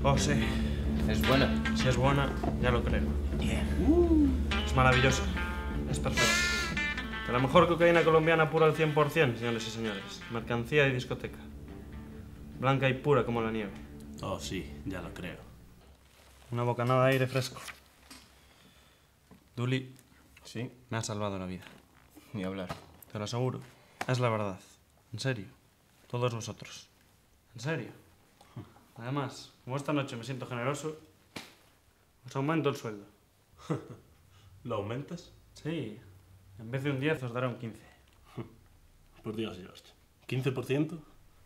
Oh, sí. ¿Es buena? Si es buena, ya lo creo. Bien. Es maravillosa. Es perfecta. De la mejor cocaína colombiana pura al 100%, señores y señores. Mercancía y discoteca. Blanca y pura como la nieve. Oh, sí, ya lo creo. Una bocanada de aire fresco. Duli, ¿Sí? me ha salvado la vida. Ni hablar. Te lo aseguro. Es la verdad. En serio. Todos vosotros. En serio. Además, como esta noche me siento generoso, os aumento el sueldo. ¿Lo aumentas? Sí. En vez de un 10 os daré un 15. Por Dios, George. ¿15%?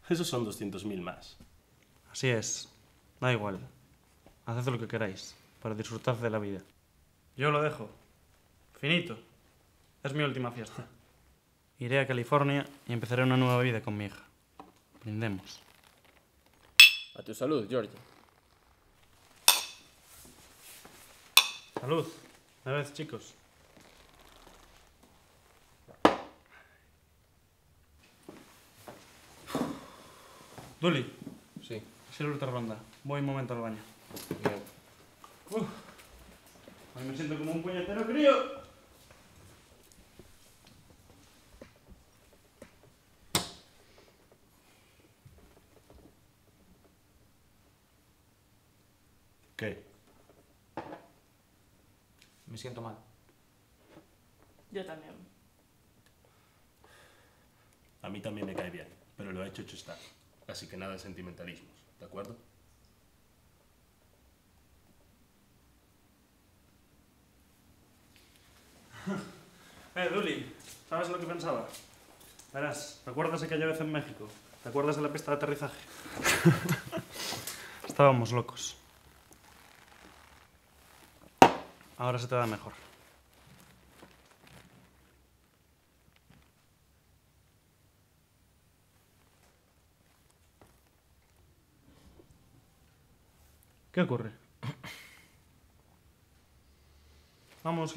Esos son 200.000 más. Así es. Da igual. Haced lo que queráis, para disfrutar de la vida. Yo lo dejo. Finito. Es mi última fiesta. Iré a California y empezaré una nueva vida con mi hija. Brindemos. A tu salud, George. Salud. Bebed, chicos. Duli, Sí. sirve otra ronda. Voy un momento al baño. Bien. Hoy me siento como un puñetero crío. ¿Qué? Me siento mal. Yo también. A mí también me cae bien, pero lo ha hecho está. Así que nada de sentimentalismos, ¿de acuerdo? Duli, ¿sabes lo que pensaba? Verás, ¿recuerdas aquella vez en México? ¿Te acuerdas de la pista de aterrizaje? Estábamos locos. Ahora se te da mejor. ¿Qué ocurre? Vamos,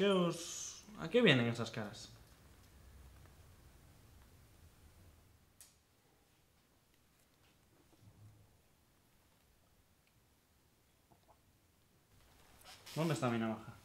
¿a qué vienen esas caras? ¿Dónde está mi navaja?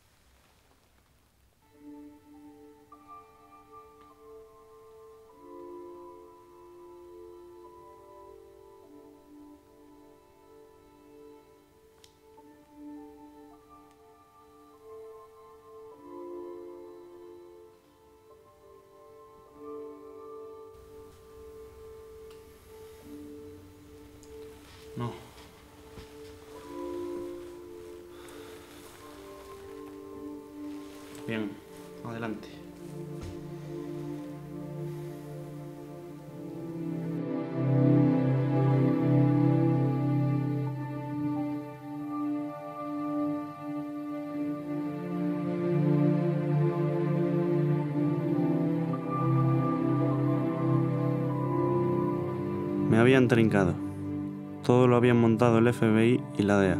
No. Bien, adelante. Me habían trincado. Todo lo habían montado el FBI y la DEA,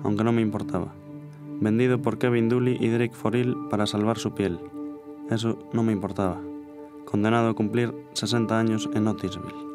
aunque no me importaba. Vendido por Kevin Duli y Drake Foril para salvar su piel. Eso no me importaba. Condenado a cumplir 60 años en Otisville.